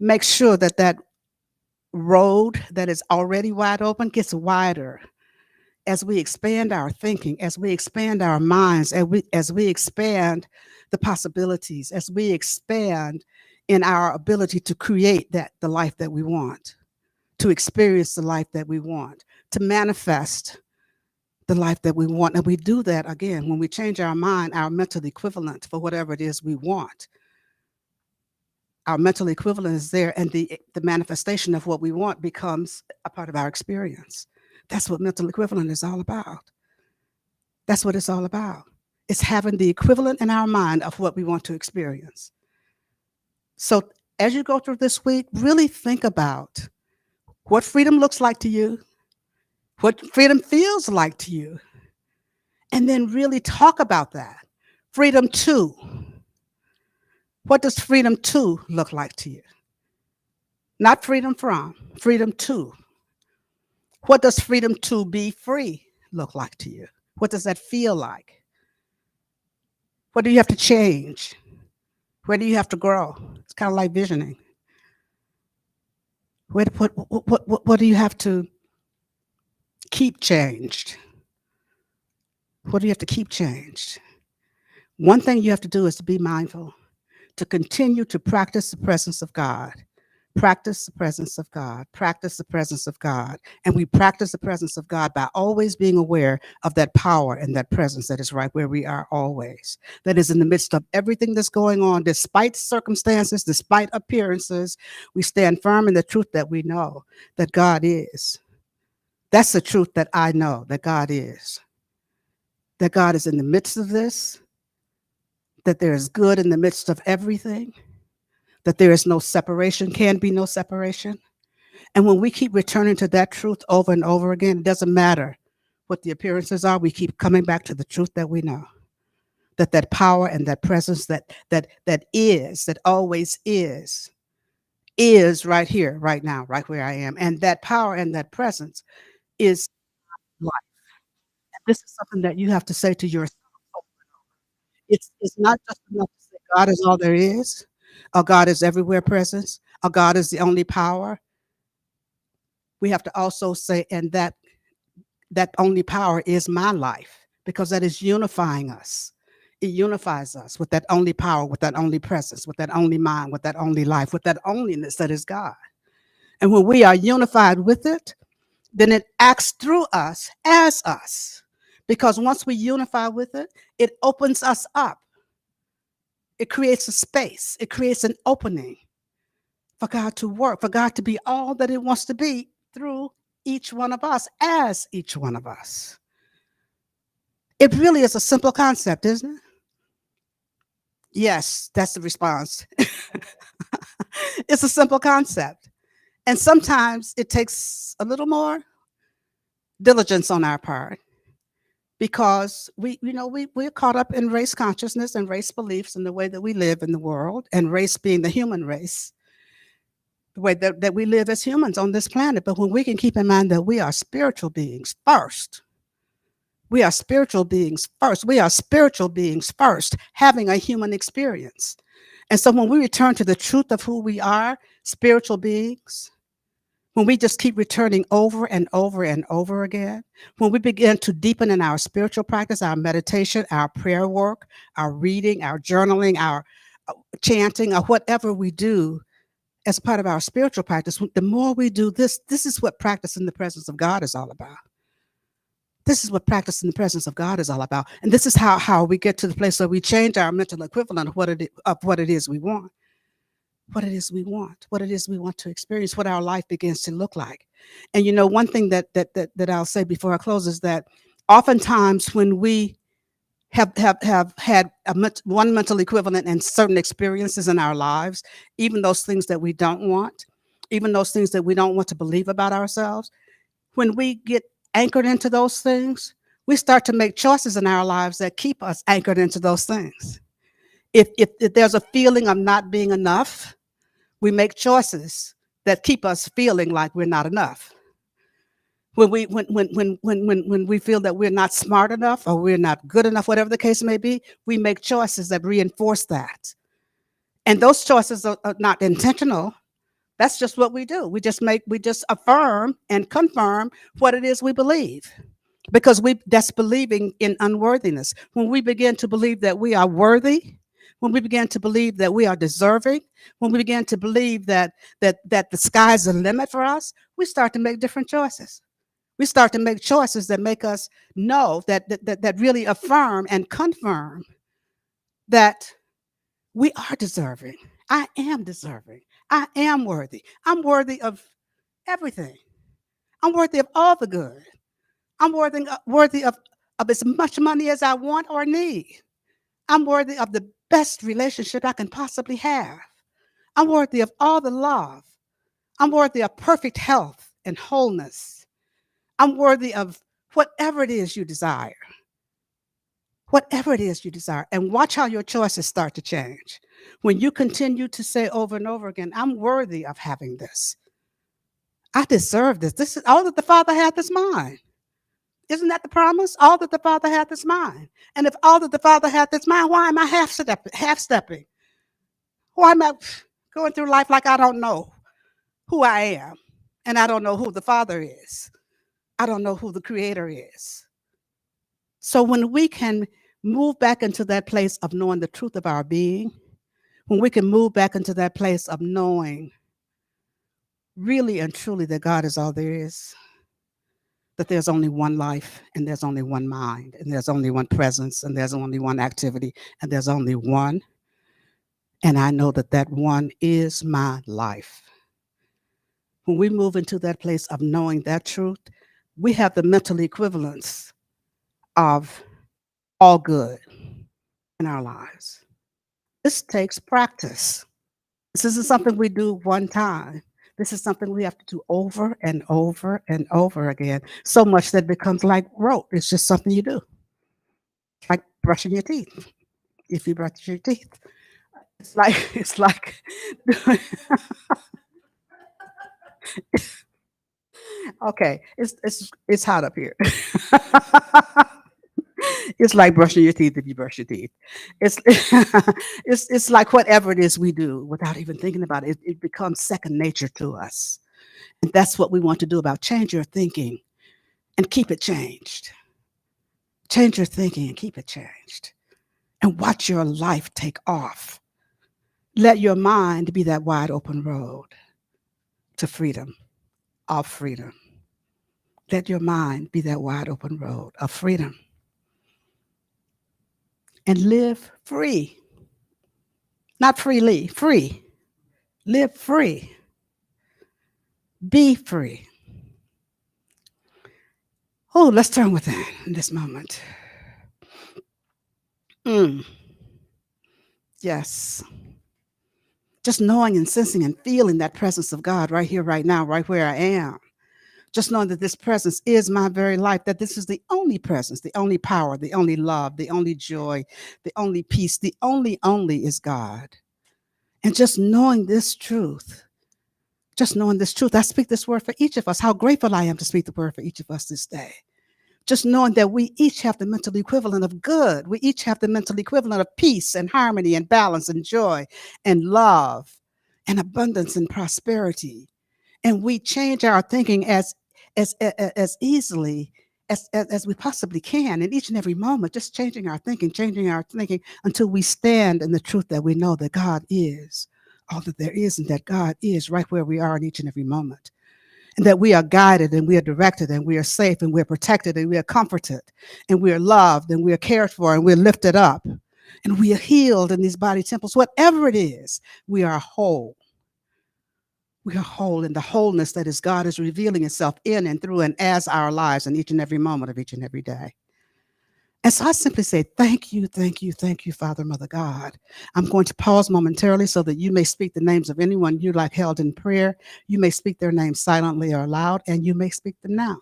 make sure that that road that is already wide open gets wider as we expand our thinking, as we expand our minds, as we expand the possibilities, as we expand in our ability to create the life that we want, to experience the life that we want, to manifest the life that we want. And we do that again when we change our mind, our mental equivalent for whatever it is we want. Our mental equivalent is there, and the manifestation of what we want becomes a part of our experience. That's what mental equivalent is all about. That's what it's all about. It's having the equivalent in our mind of what we want to experience. So as you go through this week, really think about what freedom looks like to you, what freedom feels like to you, and then really talk about that. Freedom to. What does freedom to look like to you? Not freedom from, freedom to. What does freedom to be free look like to you? What does that feel like? What do you have to change? Where do you have to grow? It's kind of like visioning. What do you have to keep changed? What do you have to keep changed? One thing you have to do is to be mindful, to continue to practice the presence of God. Practice the presence of God. Practice the presence of God. And we practice the presence of God by always being aware of that power and that presence that is right where we are always. That is in the midst of everything that's going on, despite circumstances, despite appearances, we stand firm in the truth that we know that God is. That's the truth that I know that God is. That God is in the midst of this, that there is good in the midst of everything, that there is no separation, can be no separation. And when we keep returning to that truth over and over again, it doesn't matter what the appearances are, we keep coming back to the truth that we know. That power and that presence that is, that always is right here, right now, right where I am. And that power and that presence is life. This is something that you have to say to yourself. It's not just enough to say God is all there is, or God is everywhere presence, or God is the only power. We have to also say, and that only power is my life, because that is unifying us. It unifies us with that only power, with that only presence, with that only mind, with that only life, with that onlyness that is God. And when we are unified with it, then it acts through us as us. Because once we unify with it, it opens us up. It creates a space. It creates an opening for God to work, for God to be all that it wants to be through each one of us, as each one of us. It really is a simple concept, isn't it? Yes, that's the response. It's a simple concept. And sometimes it takes a little more diligence on our part, because we're caught up in race consciousness and race beliefs and the way that we live in the world, and race being the human race, the way that we live as humans on this planet. But when we can keep in mind that we are spiritual beings first, we are spiritual beings first, we are spiritual beings first, having a human experience. And so when we return to the truth of who we are, spiritual beings, when we just keep returning over and over and over again, when we begin to deepen in our spiritual practice, our meditation, our prayer work, our reading, our journaling, our chanting, or whatever we do as part of our spiritual practice, the more we do this, this is what practicing the presence of God is all about. This is what practicing the presence of God is all about. And this is how we get to the place where we change our mental equivalent of what it is we want. What it is we want, what it is we want to experience, what our life begins to look like. And one thing that I'll say before I close is that oftentimes when we have had one mental equivalent and certain experiences in our lives, even those things that we don't want, even those things that we don't want to believe about ourselves, when we get anchored into those things, we start to make choices in our lives that keep us anchored into those things. If there's a feeling of not being enough, we make choices that keep us feeling like we're not enough. When we feel that we're not smart enough or we're not good enough, whatever the case may be, we make choices that reinforce that. And those choices are not intentional. That's just what we do. We just affirm and confirm what it is we believe. Because that's believing in unworthiness. When we begin to believe that we are worthy, when we begin to believe that we are deserving, when we begin to believe that the sky's the limit for us, we start to make different choices. We start to make choices that make us know that really affirm and confirm that we are deserving. I am deserving. I am worthy. I'm worthy of everything. I'm worthy of all the good. I'm worthy of as much money as I want or need. I'm worthy of the best relationship I can possibly have. I'm worthy of all the love. I'm worthy of perfect health and wholeness. I'm worthy of whatever it is you desire. Whatever it is you desire. And watch how your choices start to change. When you continue to say over and over again, I'm worthy of having this. I deserve this. This is all that the Father hath is mine. Isn't that the promise? All that the Father hath is mine. And if all that the Father hath is mine, why am I half-stepping? Why am I going through life like I don't know who I am? And I don't know who the Father is. I don't know who the Creator is. So when we can move back into that place of knowing the truth of our being, when we can move back into that place of knowing really and truly that God is all there is, that there's only one life and there's only one mind and there's only one presence and there's only one activity and there's only one. And I know that one is my life. When we move into that place of knowing that truth, we have the mental equivalence of all good in our lives. This takes practice. This isn't something we do one time. This is something we have to do over and over and over again, so much that it becomes like rote. It's just something you do, like brushing your teeth. If you brush your teeth, it's like okay, it's hot up here. It's like brushing your teeth if you brush your teeth. It's it's like whatever it is we do without even thinking about it, it becomes second nature to us. And that's what we want to do about change your thinking and keep it changed. Change your thinking and keep it changed. And watch your life take off. Let your mind be that wide open road to freedom, of freedom. Let your mind be that wide open road of freedom. And live free. Not freely, free. Live free. Be free. Oh, let's turn within in this moment. Yes. Just knowing and sensing and feeling that presence of God right here, right now, right where I am. Just knowing that this presence is my very life, that this is the only presence, the only power, the only love, the only joy, the only peace, the only is God. And just knowing this truth, I speak this word for each of us. How grateful I am to speak the word for each of us this day. Just knowing that we each have the mental equivalent of good. We each have the mental equivalent of peace and harmony and balance and joy and love and abundance and prosperity. And we change our thinking as easily as we possibly can in each and every moment, just changing our thinking until we stand in the truth that we know that God is all that there is, and that God is right where we are in each and every moment. And that we are guided and we are directed and we are safe and we're protected and we are comforted and we are loved and we are cared for and we're lifted up and we are healed in these body temples. Whatever it is, we are whole. We are whole in the wholeness that is God is revealing itself in and through and as our lives in each and every moment of each and every day. And so I simply say, thank you, thank you, thank you, Father, Mother God. I'm going to pause momentarily so that you may speak the names of anyone you like held in prayer. You may speak their names silently or aloud, and you may speak them now.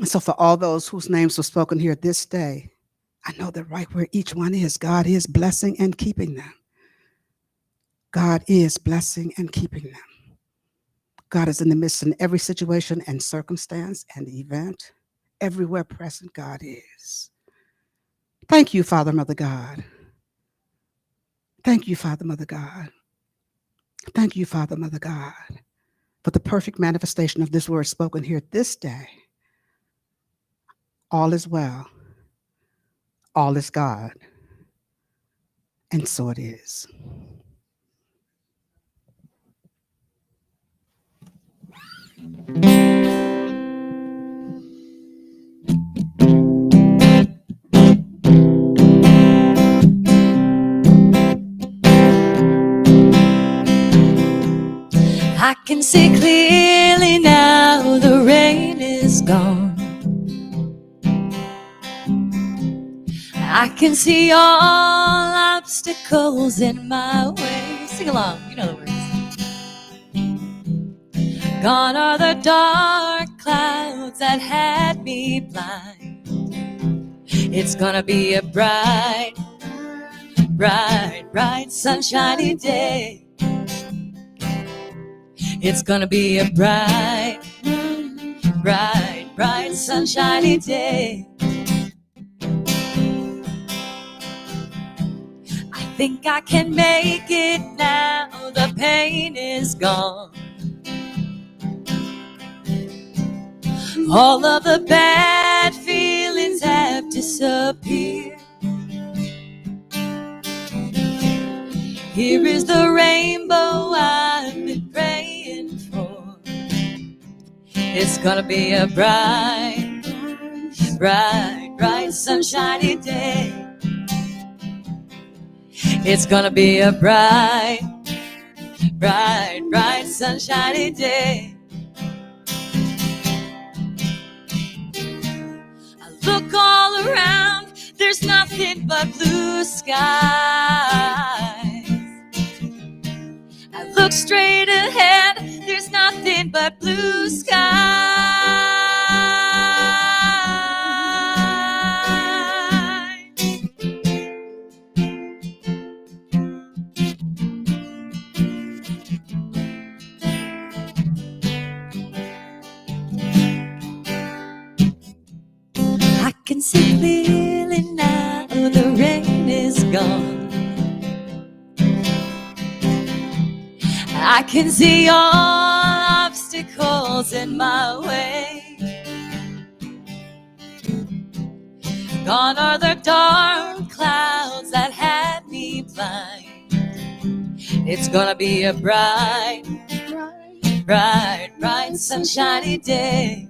And so for all those whose names were spoken here this day, I know that right where each one is, God is blessing and keeping them. God is blessing and keeping them. God is in the midst in every situation and circumstance and event. Everywhere present, God is. Thank you, Father, Mother God. Thank you, Father, Mother God. Thank you, Father, Mother God, for the perfect manifestation of this word spoken here this day. All is well. All is God. And so it is. I can see clearly now the rain is gone. I can see all obstacles in my way. Sing along, you know the words. Gone are the dark clouds that had me blind. It's gonna be a bright, bright, bright, sunshiny day. It's gonna be a bright, bright, bright, sunshiny day. I think I can make it now, the pain is gone. All of the bad feelings have disappeared. Here is the rainbow I've been praying for. It's gonna be a bright, bright, bright, sunshiny day. It's gonna be a bright, bright, bright, sunshiny day. I look all around, there's nothing but blue skies. I look straight ahead, there's nothing but blue skies. I can see clearly now the rain is gone. I can see all obstacles in my way. Gone are the dark clouds that had me blind. It's gonna be a bright, bright, bright, sunshiny day.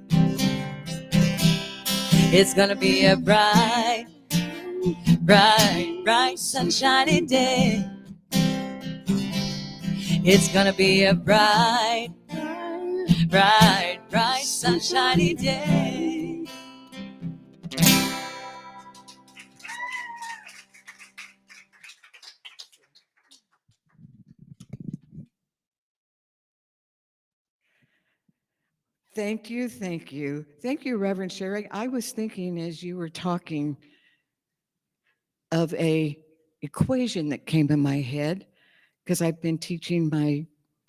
It's gonna be a bright, bright, bright, sunshiny day. It's gonna be a bright, bright, bright, sunshiny day. Thank you, thank you. Thank you, Reverend Sherry. I was thinking as you were talking of a equation that came in my head because I've been teaching my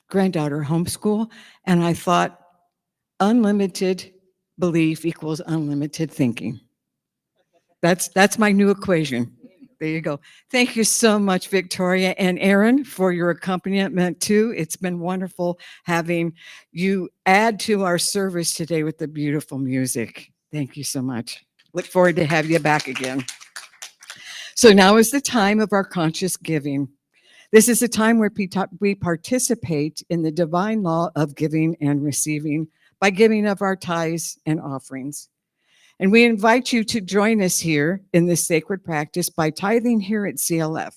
granddaughter homeschool, and I thought unlimited belief equals unlimited thinking. That's my new equation. There you go. Thank you so much, Victoria and Aaron, for your accompaniment too. It's been wonderful having you add to our service today with the beautiful music. Thank you so much. Look forward to have you back again. So now is the time of our conscious giving. This is a time where we participate in the divine law of giving and receiving by giving of our tithes and offerings. And we invite you to join us here in this sacred practice by tithing here at CLF.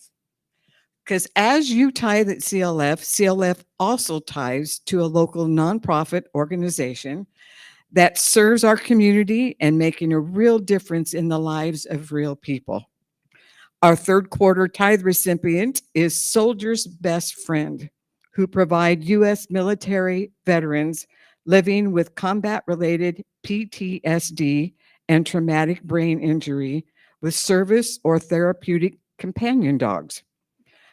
Because as you tithe at CLF also tithes to a local nonprofit organization that serves our community and making a real difference in the lives of real people. Our third quarter tithe recipient is Soldier's Best Friend, who provide U.S. military veterans living with combat-related PTSD and traumatic brain injury with service or therapeutic companion dogs,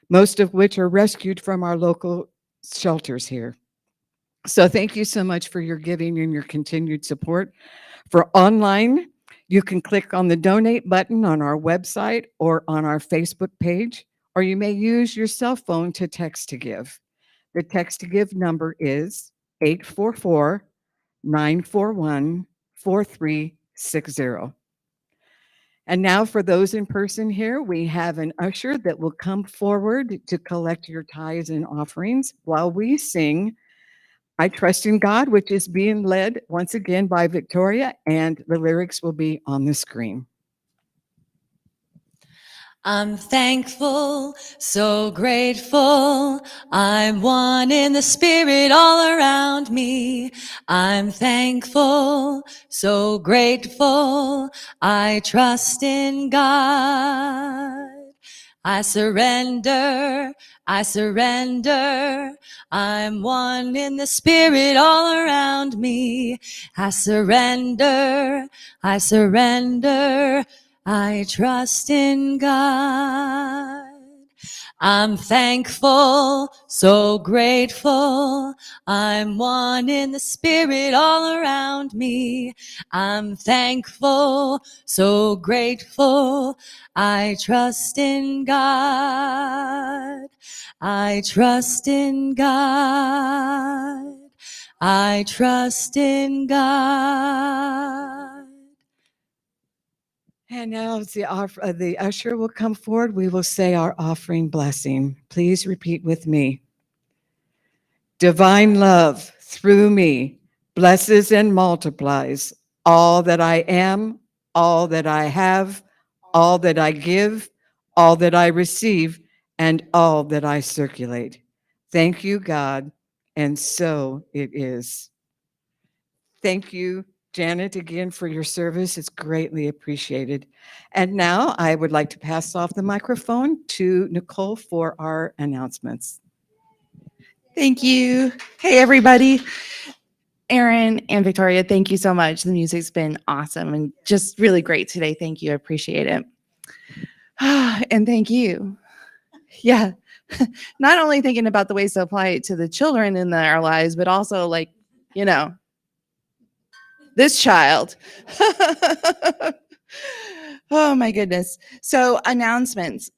most of which are rescued from our local shelters here. So thank you so much for your giving and your continued support. For online, you can click on the donate button on our website or on our Facebook page, or you may use your cell phone to text to give. The text to give number is 844-941-4360. And now for those in person here, we have an usher that will come forward to collect your tithes and offerings while we sing I Trust in God, which is being led once again by Victoria, and the lyrics will be on the screen. I'm thankful, so grateful. I'm one in the spirit all around me. I'm thankful, so grateful. I trust in God. I surrender, I surrender. I'm one in the spirit all around me. I surrender, I surrender. I trust in God. I'm thankful, so grateful. I'm one in the spirit all around me. I'm thankful, so grateful. I trust in God. I trust in God. I trust in God. And now as the usher will come forward, we will say our offering blessing. Please repeat with me. Divine love through me blesses and multiplies all that I am, all that I have, all that I give, all that I receive, and all that I circulate. Thank you, God, and so it is. Thank you, Janet, again for your service. It's greatly appreciated. And now I would like to pass off the microphone to Nicole for our announcements. Thank you. Hey, everybody. Aaron and Victoria, thank you so much. The music's been awesome and just really great today. Thank you. I appreciate it. And thank you. Yeah. Not only thinking about the ways to apply it to the children in our lives, but also like, you know, this child. Oh my goodness. So announcements.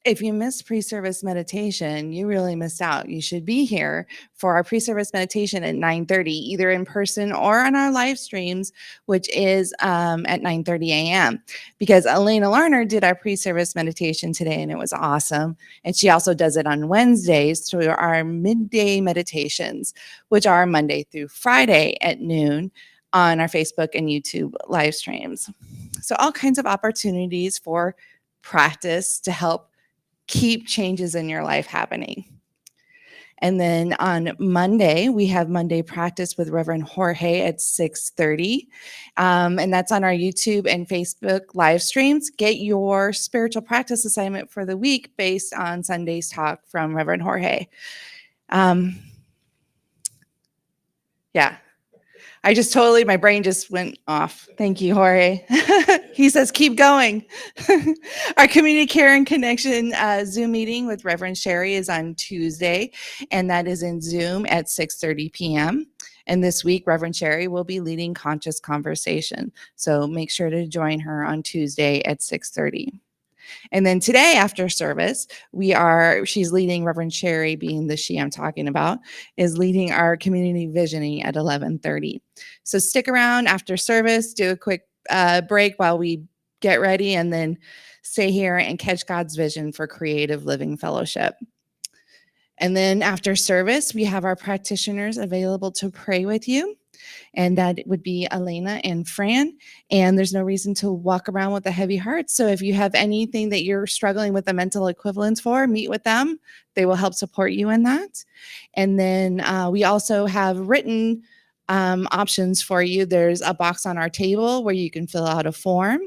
If you missed pre-service meditation, you really missed out. You should be here for our pre-service meditation at 9:30, either in person or on our live streams, which is at 9:30 a.m. Because Elena Larner did our pre-service meditation today, and it was awesome. And she also does it on Wednesdays through our midday meditations, which are Monday through Friday at noon on our Facebook and YouTube live streams. So all kinds of opportunities for practice to help keep changes in your life happening. And then on Monday, we have Monday practice with Reverend Jorge at 6:30. And that's on our YouTube and Facebook live streams. Get your spiritual practice assignment for the week based on Sunday's talk from Reverend Jorge. Yeah. My brain just went off. Thank you, Jorge. He says, keep going. Our Community Care and Connection Zoom meeting with Reverend Sherry is on Tuesday, and that is in Zoom at 6:30 p.m. And this week, Reverend Sherry will be leading Conscious Conversation. So make sure to join her on Tuesday at 6:30. And then today after service, she's leading, Reverend Sherry, being the she I'm talking about, is leading our community visioning at 11:30. So stick around after service, do a quick break while we get ready, and then stay here and catch God's vision for Creative Living Fellowship. And then after service, we have our practitioners available to pray with you. And that would be Elena and Fran. And there's no reason to walk around with a heavy heart. So if you have anything that you're struggling with the mental equivalence for, meet with them. They will help support you in that. And then we also have written options for you. There's a box on our table where you can fill out a form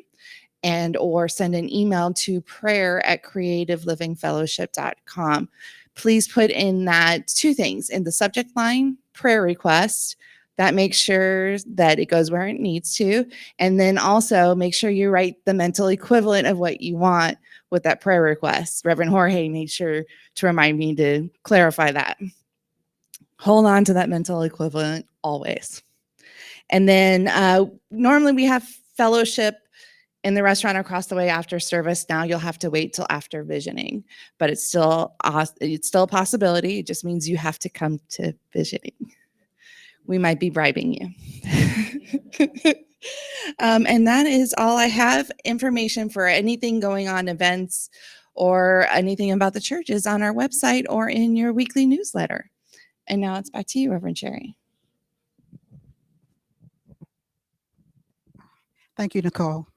and or send an email to prayer@creativelivingfellowship.com. Please put in that 2 things in the subject line, prayer request. That makes sure that it goes where it needs to. And then also make sure you write the mental equivalent of what you want with that prayer request. Reverend Jorge made sure to remind me to clarify that. Hold on to that mental equivalent always. And then normally we have fellowship in the restaurant across the way after service. Now you'll have to wait till after visioning, but it's still a possibility. It just means you have to come to visioning. We might be bribing you. And that is all I have. Information for anything going on, events, or anything about the church is on our website or in your weekly newsletter. And now it's back to you, Reverend Sherry. Thank you, Nicole.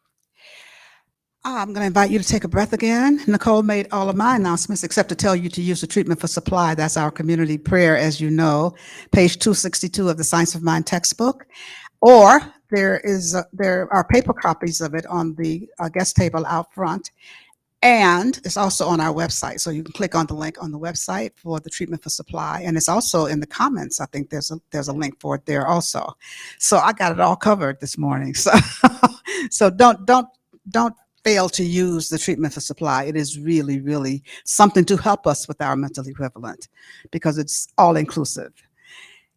I'm going to invite you to take a breath again. Nicole made all of my announcements except to tell you to use the treatment for supply. That's our community prayer, as you know, page 262 of the Science of Mind textbook. Or there are paper copies of it on the guest table out front. And it's also on our website. So you can click on the link on the website for the treatment for supply. And it's also in the comments. I think there's a link for it there also. So I got it all covered this morning. So don't fail to use the treatment for supply. It is really, really something to help us with our mental equivalent because it's all inclusive.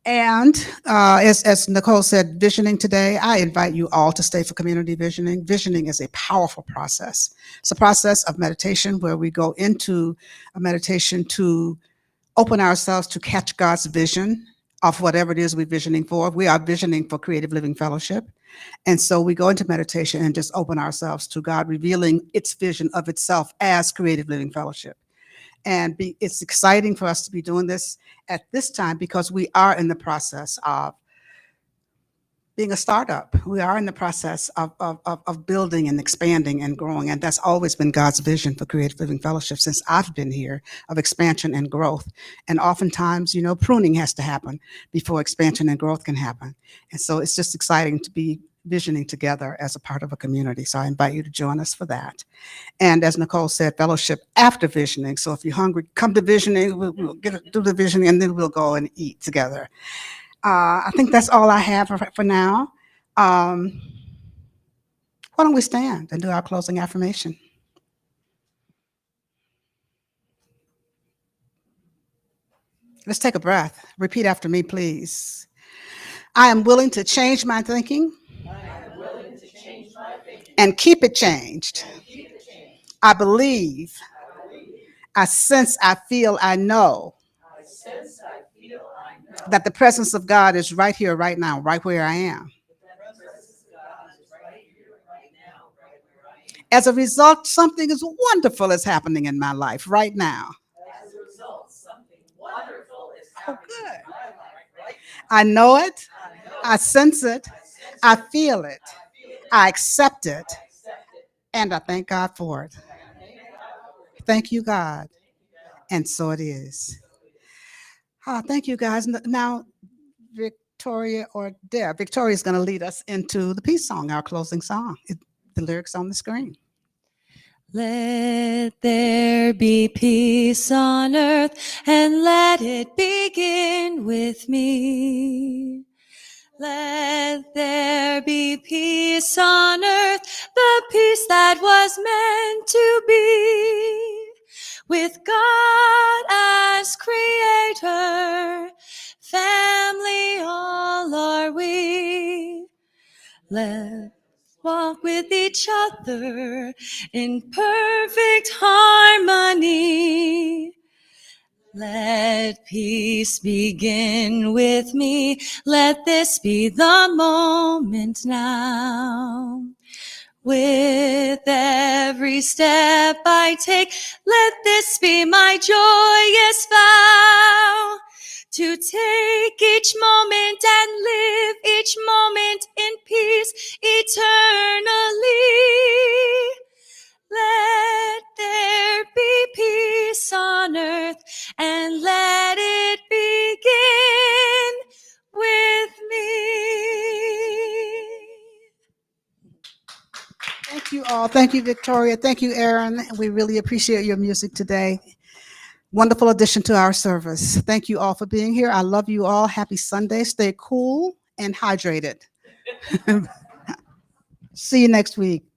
And as Nicole said, visioning today, I invite you all to stay for community visioning. Visioning is a powerful process. It's a process of meditation where we go into a meditation to open ourselves to catch God's vision of whatever it is we're visioning for. We are visioning for Creative Living Fellowship. And so we go into meditation and just open ourselves to God revealing its vision of itself as Creative Living Fellowship. And it's exciting for us to be doing this at this time because we are in the process of being a startup. We are in the process of building and expanding and growing. And that's always been God's vision for Creative Living Fellowship since I've been here, of expansion and growth. And oftentimes, pruning has to happen before expansion and growth can happen. And so it's just exciting to be visioning together as a part of a community. So I invite you to join us for that. And as Nicole said, fellowship after visioning. So if you're hungry, come to visioning, we'll do the visioning, and then we'll go and eat together. I think that's all I have for now. Why don't we stand and do our closing affirmation? Let's take a breath. Repeat after me, please. I am willing to change my thinking and keep it changed. I believe, I sense, I feel, I know that the presence of God is right here, right now, right where I am. As a result, something is wonderful is happening in my life right now. Oh, good. I know it. I sense it. I feel it. I accept it. And I thank God for it. Thank you, God. And so it is. Thank you, guys. Now, Victoria or Deb. Victoria is going to lead us into the peace song, our closing song. The lyrics on the screen. Let there be peace on earth, and let it begin with me. Let there be peace on earth, the peace that was meant to be. With God as creator, family all are we. Let's walk with each other in perfect harmony. Let peace begin with me. Let this be the moment now. With every step I take, let this be my joyous vow. To take each moment and live each moment in peace eternally. Let there be peace on earth, and let it begin with me. Thank you all. Thank you, Victoria. Thank you, Aaron. We really appreciate your music today. Wonderful addition to our service. Thank you all for being here. I love you all. Happy Sunday. Stay cool and hydrated. See you next week.